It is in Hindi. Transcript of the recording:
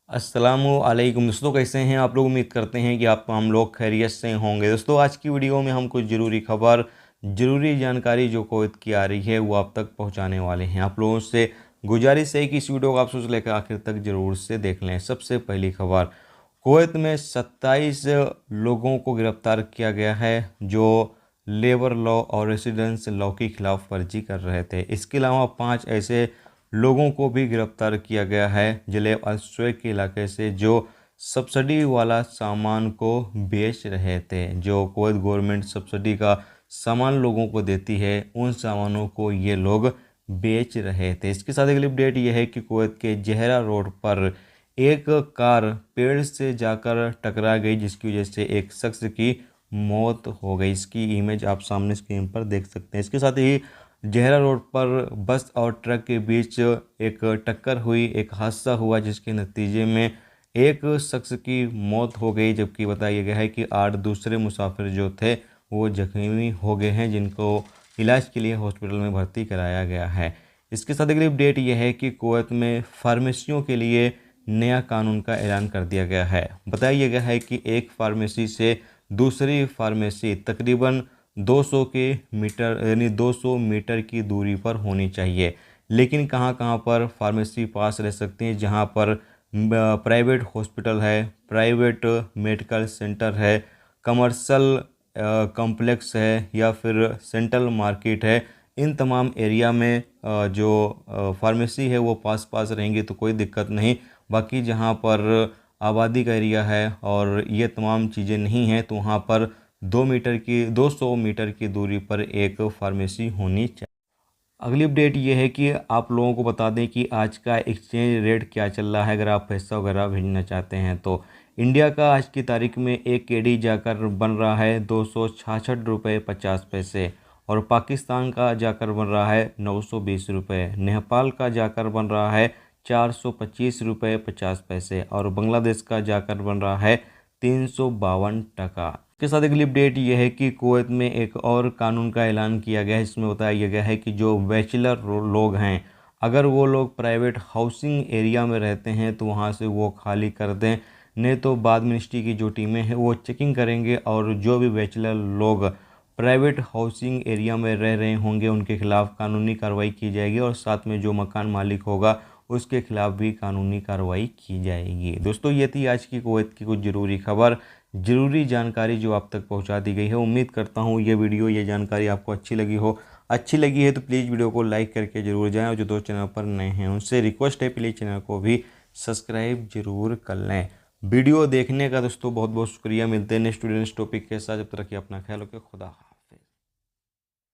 अस्सलामुअलैकुम दोस्तों, कैसे हैं आप लोग। उम्मीद करते हैं कि हम लोग खैरियत से होंगे। दोस्तों, आज की वीडियो में हम कुछ ज़रूरी खबर, ज़रूरी जानकारी जो कुवैत की आ रही है वो आप तक पहुंचाने वाले हैं। आप लोगों से गुजारिश है कि इस वीडियो को आप सोच लेकर आखिर तक ज़रूर से देख लें। सबसे पहली खबर, कुवैत में 27 लोगों को गिरफ्तार किया गया है जो लेबर लॉ और रेसिडेंस लॉ के खिलाफ वर्जी कर रहे थे। इसके अलावा 5 ऐसे लोगों को भी गिरफ्तार किया गया है जिले अल-शुवैक के इलाके से, जो सब्सिडी वाला सामान को बेच रहे थे। जो कुवैत गवर्नमेंट सब्सिडी का सामान लोगों को देती है, उन सामानों को ये लोग बेच रहे थे। इसके साथ अगली अपडेट ये है कि कुवैत के जहरा रोड पर एक कार पेड़ से जाकर टकरा गई, जिसकी वजह से एक शख्स की मौत हो गई। इसकी इमेज आप सामने स्क्रीन पर देख सकते हैं। इसके साथ ही जहरा रोड पर बस और ट्रक के बीच एक टक्कर हुई, एक हादसा हुआ, जिसके नतीजे में एक शख्स की मौत हो गई, जबकि बताया गया है कि 8 दूसरे मुसाफिर जो थे वो जख्मी हो गए हैं, जिनको इलाज के लिए हॉस्पिटल में भर्ती कराया गया है। इसके साथ अगली अपडेट यह है कि कुवैत में फार्मेसियों के लिए नया कानून का ऐलान कर दिया गया है। बताया गया है कि एक फार्मेसी से दूसरी फार्मेसी तकरीबन 200 के मीटर यानी 200 मीटर की दूरी पर होनी चाहिए। लेकिन कहां कहां पर फार्मेसी पास रह सकती हैं, जहां पर प्राइवेट हॉस्पिटल है, प्राइवेट मेडिकल सेंटर है, कमर्शियल कॉम्प्लेक्स है या फिर सेंट्रल मार्केट है। इन तमाम एरिया में जो फार्मेसी है वो पास पास रहेंगी तो कोई दिक्कत नहीं। बाकी जहाँ पर आबादी का एरिया है और ये तमाम चीज़ें नहीं हैं, तो वहाँ पर 200 मीटर की दूरी पर एक फार्मेसी होनी चाहिए। अगली अपडेट ये है कि आप लोगों को बता दें कि आज का एक्सचेंज रेट क्या चल रहा है। अगर आप पैसा वगैरह भेजना चाहते हैं तो इंडिया का आज की तारीख में एक केडी जाकर बन रहा है 266 रुपये 50 पैसे, और पाकिस्तान का जाकर बन रहा है 920 रुपये। नेपाल का जाकर बन रहा है 425 रुपये 50 पैसे, और बांग्लादेश का जाकर बन रहा है 352 टका। इसके साथ अगली अपडेट यह है कि कुवैत में एक और कानून का ऐलान किया गया है। इसमें बताया गया है कि जो बैचलर लोग हैं, अगर वो लोग प्राइवेट हाउसिंग एरिया में रहते हैं तो वहाँ से वो खाली कर दें, नहीं तो बाद मिनिस्ट्री की जो टीमें हैं वो चेकिंग करेंगे, और जो भी बैचलर लोग प्राइवेट हाउसिंग एरिया में रह रहे होंगे उनके खिलाफ कानूनी कार्रवाई की जाएगी, और साथ में जो मकान मालिक होगा उसके खिलाफ भी कानूनी कार्रवाई की जाएगी। दोस्तों, ये थी आज की कुवैत की कुछ ज़रूरी खबर, ज़रूरी जानकारी जो आप तक पहुंचा दी गई है। उम्मीद करता हूं ये जानकारी आपको अच्छी लगी हो। अच्छी लगी है तो प्लीज़ वीडियो को लाइक करके ज़रूर जाएं, और जो दोस्त चैनल पर नए हैं उनसे रिक्वेस्ट है प्लीज़ चैनल को भी सब्सक्राइब जरूर कर लें। वीडियो देखने का दोस्तों बहुत बहुत शुक्रिया। मिलते हैं नेक्स्ट स्टूडेंट्स टॉपिक के साथ। जब तक रखिए अपना ख्याल रखिए। खुदा।